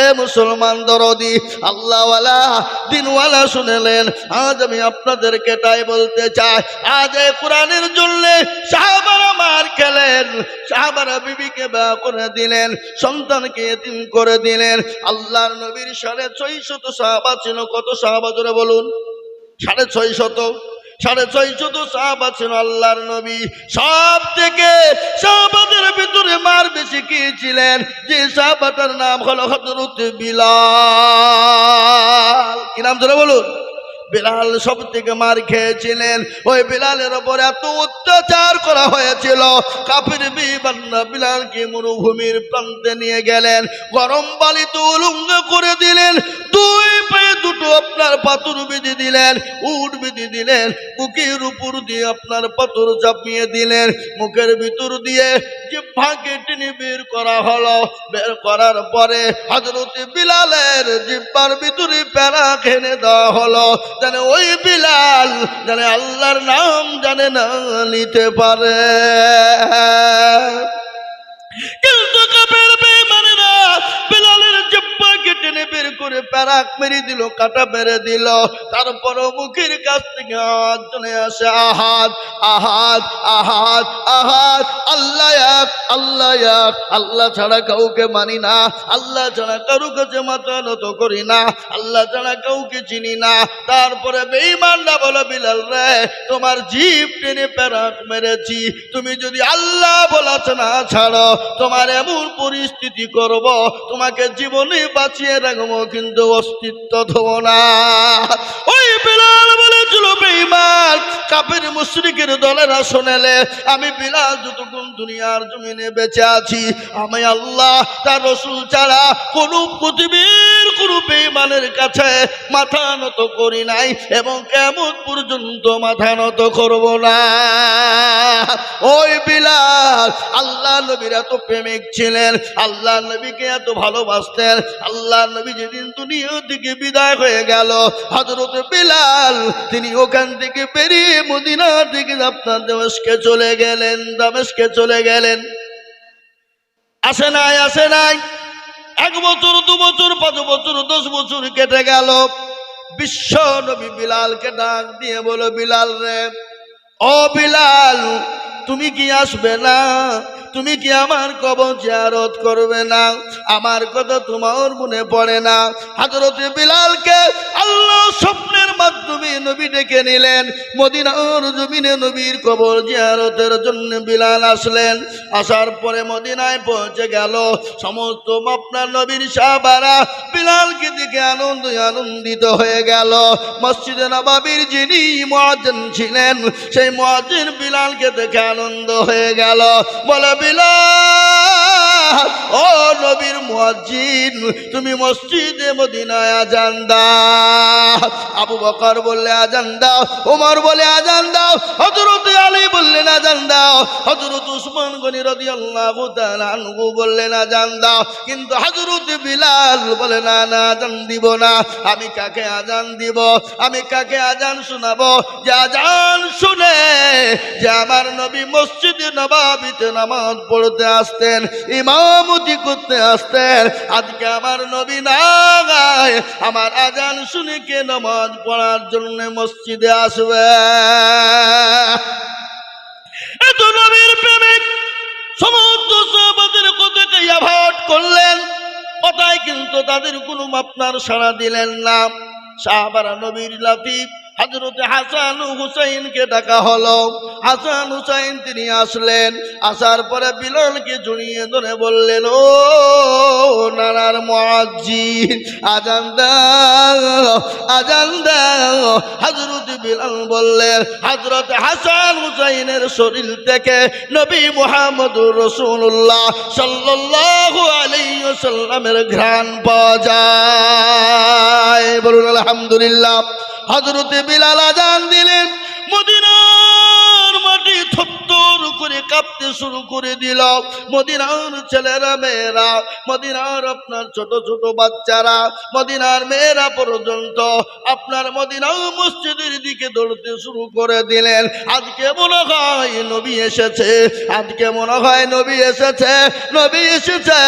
এ মুসলমান দরদি আল্লাহওয়ালা দিনওয়ালা শুনেলেন, আজ আমি আপনাদেরকে তাই বলতে চাই, আজ এই কোরআনের জন্য সাহাবারা মার খেলেন, সাহাবারা বিবিকে বিয়ে করে দিলেন, সন্তানকে এতিম করে দিলেন। আল্লাহর নবীর 650 সাহাবা ছিল। কত সাহাবা জোরে বলুন? 650 সাহাবা ছিল আল্লাহর নবী। সব থেকে সাহাবাদের ভিতরে মার বেশি কি ছিলেন? যে সাহাবাটার নাম হলো হযরত বিলাল। কি নাম ধরে বলুন? বিলাল সব থেকে মার খেয়েছিলেন। ওই বিলালের ওপর এত অত্যাচার করা হয়েছিল, কাফির বিবান্না বিলালকে মরুভূমির প্রান্তে নিয়ে গেলেন, গরম বালিতে উলঙ্গ করে দিলেন, দুই পায়ে দুটো আপনার পাথর বেঁধে দিলেন, উট বেঁধে দিলেন, বুকের উপর দিয়ে আপনার পাথর চাপিয়ে দিলেন, মুখের ভিতর দিয়ে জিহ্বাকে টেনে বের করা হলো। বের করার পরে হযরত বিলালের জিহ্বার ভিতরে প্যারা খেনে দেওয়া হলো, জানে ওই বিলাল জানে আল্লাহর নাম জানে না নিতে পারে। কিন্তু কাফের বেঈমানেরা বিলালের জিহ্বাকে টেনে বের করে প্যারাক মেরে দিল, কাটা মেরে দিল। তারপরও মুখের কাছ থেকে আওয়াজ চলে আসে, আহাদ আহাদ আহাদ আহাদ, আল্লাহ এক আল্লাহ এক, আল্লাহ ছাড়া কাউকে মানি না, আল্লাহ ছাড়া কারো কাছে মাথা নত করি না, আল্লাহ ছাড়া কাউকে চিনি না। তারপরে বেঈমানরা বলে, বিলাল রে, তোমার জিভ টেনে প্যারাক মেরেছি, তুমি যদি আল্লাহ বলাছ না ছাড়ো, তোমার এমন পরিস্থিতি করব, তোমাকে জীবনে বাঁচিয়ে রাখবো, কিন্তু অস্তিত্ব দেব না। ওই বিলাল বলেছিল, বেঈমান কাফের মুশরিকের দলেরা শোনেলে, আমি বিলাল যতক্ষণ দুনিয়ার জমিনে বেঁচে আছি, আমি আল্লাহ তার রাসূল ছাড়া কোন পৃথিবীর কোন বেঈমানের কাছে মাথা নত করি নাই, এবং কিয়ামত পর্যন্ত মাথা নত করব না। ওই বিলাল আল্লাহ নবীর এত প্রেমিক ছিলেন, আল্লাহ নবীকে এত ভালোবাসতেন। আল্লাহ নবী যেদিন দুনিয়া থেকে বিদায় হয়ে গেল, হযরত বিলাল তিনি ওখান থেকে বেরিয়ে মদিনা থেকে আপনার দামেস্কে চলে গেলেন, দামেস্কে চলে গেলেন। আসে নাই 1 বছর 2 বছর 5 বছর 10 বছর কেটে গেল। বিশ্ব নবী বিলালকে ডাক দিয়ে বলো, বিলাল রে, ও বিলাল, তুমি কি আসবে না? তুমি কি আমার কবর জিয়ারত করবে না? আমার কথা তোমার মনে পড়ে না? হযরত বিলালকে আল্লাহ স্বপ্নের মাধ্যমে নবী ডেকে নিলেন। মদিনার জমিনে নবীর কবর জিয়ারতের জন্য বিলাল আসলেন। আসার পরে মদিনায় পৌঁছে গেল। সমস্ত আপনার নবীর সাহাবারা বিলালকে দেখে আনন্দিত হয়ে গেল। মসজিদে নববীর যিনি মুয়াজ্জিন ছিলেন, সেই মুয়াজ্জিন বিলালকে দেখে আনন্দ হয়ে গেল। বলে, বিলাল, ও নবীর মুয়াজ্জিন, তুমি মসজিদে মদিনায় আজান দাও। আবু বকর বললে আজান দাও, ওমর বলে আজান দাও, হযরত আলী বললেন আজান দাও, হযরত উসমান গনি রাদিয়াল্লাহু তাআলা আনহু বললেন আজান দাও। কিন্তু হযরত বিলাল বলে, না না, আজান দিব না। আমি কাকে আজান দিব? আমি কাকে আজান শোনাবো? যে আজান শুনে যে আমার নবী মসজিদে নববীতে নামাজ পড়তে আসতেন, ইমামতি করতে আসতেন, আজকে আমার নবী নাই, আমার আজান শুনে কে নামাজ পড়ার জন্য মসজিদে আসবে? এত নবীর প্রেমিক সমস্ত সাহাবাদের কথাকে অ্যাভয়েড করলেন, কথায় কিন্তু তাদের কোনো আপনার সাড়া দিলেন না। সাহাবারা নবীর লাতিফ হযরত হাসান ও হুসাইনকে ডাকা হলো। হাসান হুসাইন তিনি আসলেন। আসার পরে বিলালকে জড়িয়ে ধরে বললেন, ও নানার মুয়াজ্জিন, আজান দাও, আজান দাও। হযরত বিলাল বললেন, হযরত হাসান হুসাইনের শরীর থেকে নবী মুহাম্মদুর রাসূলুল্লাহ সাল্লাল্লাহু আলাইহি ওয়াসাল্লামের ঘ্রাণ পাওয়া যায়। বলুন আলহামদুলিল্লাহ। হযরত বিলাল আজান দিলেন। মদিনার মাটি থরথর করে কাঁপতে শুরু করে দিল। মদিনার ছেলেরা মেয়েরা, মদিনার আপনার ছোট ছোট বাচ্চারা, মদিনার মেয়েরা পর্যন্ত আপনার মদিনা মসজিদের দিকে দৌড়তে শুরু করে দিলেন। আজকে মনে হয় নবী এসেছে, আজকে মনে হয় নবী এসেছে, নবী এসেছে।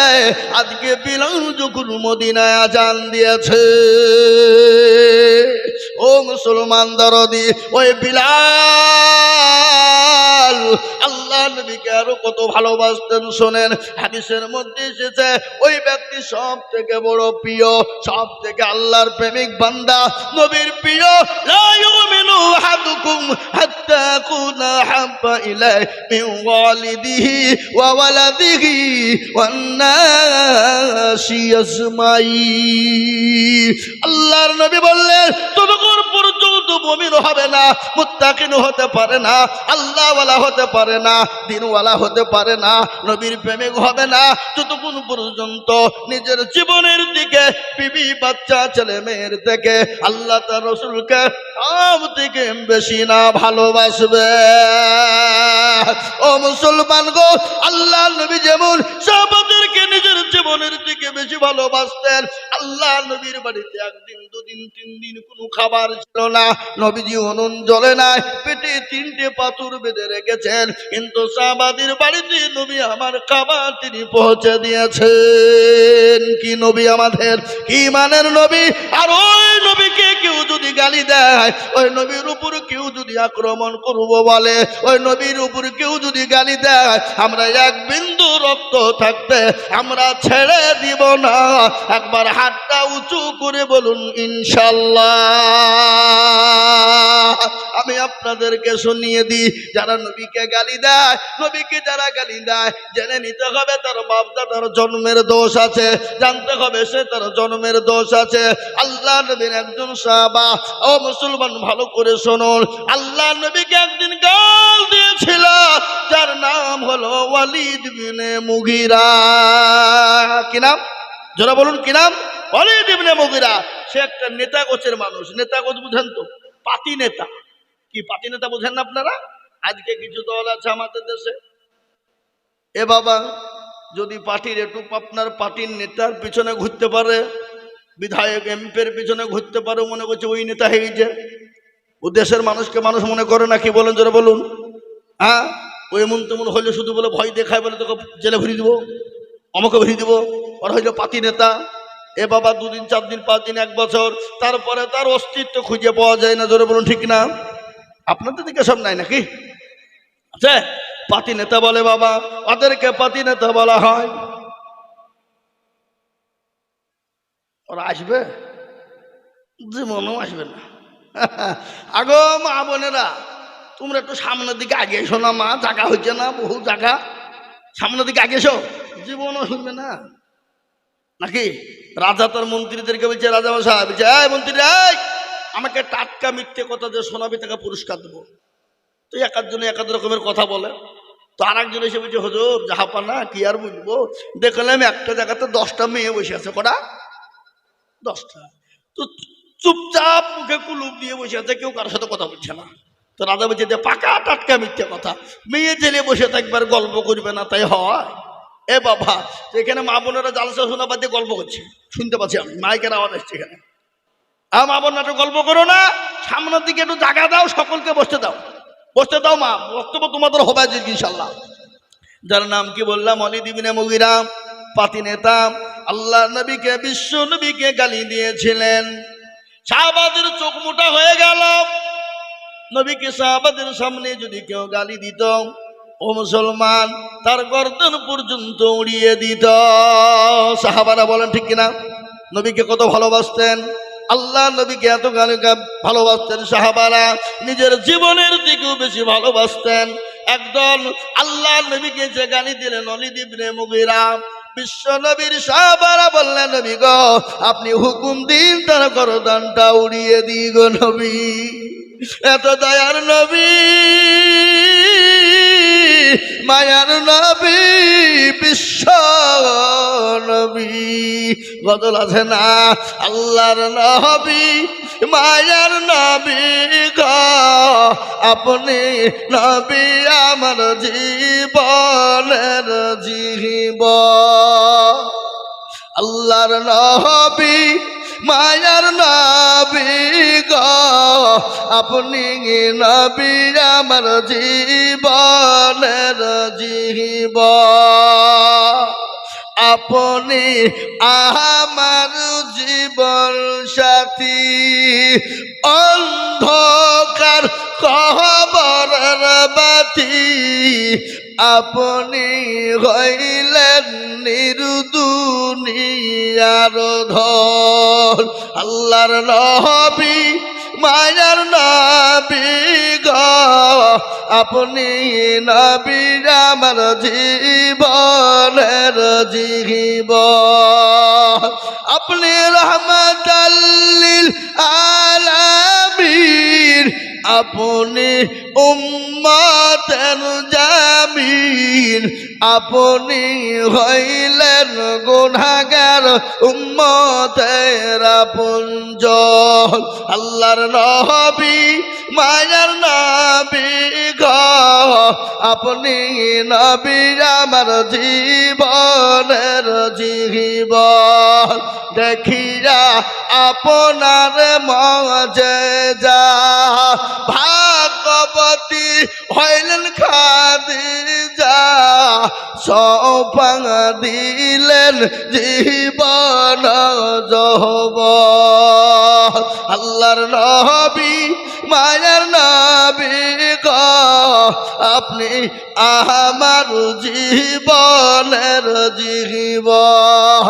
আজকে বিলাল যখন মদিনায় আজান দিয়েছে, ও মুসলমান দরদি, ওই বিলাল আল্লাহ নবীকে আরো কত ভালোবাসতেন শোনেন। হাদিসের মধ্যে এসেছে ওই ব্যক্তি সব থেকে বড় প্রিয়, সব থেকে আল্লাহর প্রেমিক বান্দা, নবীর প্রিয়। লা ইউমিনু আহাদুকুম হাত্তা কুনা হাব্বা ইলাইহি মিন ওয়ালিদিহি ওয়া ওয়ালাদিহি ওয়ান নাসি আজমাইন। আল্লাহর নবী বললেন ততক্ষণ পর্যন্ত মুমিন হবে না, মুত্তাকিন হতে পারে না, আল্লাহওয়ালা হতে পারে না, দিনওয়ালা হতে পারে না, নবীর প্রেমিক হবে না যতক্ষণ পর্যন্ত নিজের জীবনের দিকে, বিবি বাচ্চা ছেলে মেয়ের থেকে আল্লাহ তার রাসূলকে সব থেকে বেশি না ভালোবাসবে। ও মুসলমান গো, আল্লাহ নবী যেমন সাহাবাদেরকে নিজের জীবনের দিকে বেশি ভালোবাসতেন, আল্লাহ নবীর বাড়িতে একদিন দুদিন তিন দিন কোনো খাবার ছিল না, নবীজি উনুন জ্বলে নাই, পেটে 3টে পাথর বেঁধে রেখেছেন, কিন্তু সাহাবাদের বাড়িতে নবী আমার খাবার তিনি পৌঁছে দিয়েছেন। কি নবী আমাদের, কি মানের নবী! আর ওই নবীকে কেউ যদি গালি দেয়, ওই নবীর উপর কেউ যদি আক্রমণ করব বলে, ওই নবীর উপর কেউ যদি গালি দেয়, আমরা এক বিন্দু রক্ত থাকতে আমরা ছেড়ে দিব না। একবার হাতটা উঁচু করে বলুন ইনশাআল্লাহ। আমি আপনাদেরকে শুনিয়ে দিই, যারা নবীকে গালি দেয়, নবীকে যারা গালি দেয়, জেনে নিতে হবে তার বাপ দাদার জন্মের দোষ আছে, জানতে হবে সে তার জন্মের দোষ আছে। আল্লাহ নবীর একজন সাহাবা, ও মুসলমান ভালো করে শুনুন, আল্লাহ নবীকে একদিন গাল দিয়েছিল, যার নাম হলো ওয়ালিদ ইবনে মুগিরা। কি নাম? যারা বলুন কি নাম? ওয়ালিদ ইবনে মুগিরা। সে একটা নেতা গোছের মানুষ। নেতা গোছ বুঝেন তো? পাতি নেতা। কি পাতি নেতা বোঝেন না আপনারা? আজকে কিছু দল আছে আমাদের দেশে, এ বাবা যদি পার্টির একটু আপনার পার্টির নেতার পিছনে ঘুরতে পারে, বিধায়ক এমপির পিছনে ঘুরতে পারে, মনে করছে ওই নেতা হয়ে গেছে। ও দেশের মানুষকে মানুষ মনে করে না। কি বলেন যারা বলুন? হ্যাঁ, ও এমন তেমন হইলে শুধু বলে ভয় দেখায়, বলে তোকে জেলে ভরিয়ে দিব, আমাকে ভরিয়ে দিব, ওরা হইল পাতি নেতা। এ বাবা 2 দিন 4 দিন 5 দিন 1 বছর, তারপরে তার অস্তিত্ব খুঁজে পাওয়া যায় না। জোরে বলুন ঠিক না? আপনাদের দিকে সব নাই নাকি? আচ্ছা, পাতি নেতা বলে বাবা, ওদেরকে পাতি নেতা বলা হয়। ওরা আসবে? জীবনও আসবে না। আগো মা বোনেরা, তোমরা একটু সামনের দিকে আগে এসো না মা, জায়গা হচ্ছে না, বহু জায়গা, সামনের দিকে আগে এসো, জীবনও শুনবে না নাকি? রাজা তার মন্ত্রীদেরকে বলছে, রাজা মশাই বলছে, এই মন্ত্রী, আমাকে টাটকা মিথ্যে কথা যে শোনাবি তাকে পুরস্কার দেবো। তো একজনে এক রকমের কথা বলে, তো আর একজন এসে বলছে, হুজুর জাহাপানা কি আর বুঝবো, দেখলাম একটা জায়গাতে 10টা মেয়ে বসে আছে। কটা? 10টা। তো চুপচাপ মুখে কুলুপ দিয়ে বসে আছে, কেউ কারোর সাথে কথা বলছে না। তো রাজা বলছে যে পাকা টাটকা মিথ্যে কথা, মেয়ে জেলে বসে থাকবার গল্প করবে না, তাই হয়? এ বাবা, এখানে মা বোনেরা জালসা শোনা বাদ দিয়ে গল্প করছে, শুনতে পাচ্ছি আমি, মাইকের আওয়াজ আসছে এখানে। মা বোন একটু গল্প করো না, সামনের দিকে একটু জায়গা দাও, সকলকে বসতে দাও, বসতে দাও মা, বক্তব্য তোমাদের হবে আজ ইনশাআল্লাহ। যার নাম কি বললাম, ওয়ালিদ ইবনে মুগিরা, পাতি নেতা, আল্লাহ নবীকে, বিশ্ব নবীকে গালি দিয়েছিলেন। সাহাবাদের চোখ মোটা হয়ে গেল। নবীকে সাহাবাদের সামনে যদি কেউ গালি দিত, ও মুসলমান, তার গর্দন পর্যন্ত উড়িয়ে দিত। সাহাবারা বলেন ঠিক কিনা? নবীকে কত ভালোবাসতেন, আল্লাহ নবীকে এত গালি ভালোবাসতেন সাহাবারা, নিজের জীবনের দিকেও বেশি ভালোবাসতেন। একদল আল্লাহ নবীকে যে গালি দিলেন, ওয়ালিদ ইবনে মুগিরা, বিশ্ব নবীর সাহাবারা বললেন, নবী গো আপনি হুকুম দিন তার গর্দনটা উড়িয়ে দিই গো নবী। এত দয়ার নবী, মায়ার নবী, বিশ্ব নবী, বদল আছে না? আল্লাহর নবী, মায়ার নবী গো আপনি নবী আমার জীবনের জীবন আল্লাহর নবী মায়ার নবী গো আপনি নবী আমার জীবনের জীবন আপনি আমার জীবন সাথী অন্ধকার কবরের বাতি আপনি হইলেন নির্দুনিয়ার ধন আল্লাহর নবী মায়ার নবী গো আপনি নবী আমার জীবনের জীবন আপনি রহমাতাল লিল আলামিন আপনি উম্মতের জামিন আপনি হইলেন গুনাহগার উম্মতের আপনজন আল্লাহর নবী মায়ার নবী গো আপনি নবী আমার জীবনের জীবন দেখিয়া আপনার মজেজা ভাগবতী হইলেন খাদিজা সৌপাং দিলেন জীবন যৌবন আল্লাহর নবী মায়ার নবী গো আপনি আমার জীবনের জীবন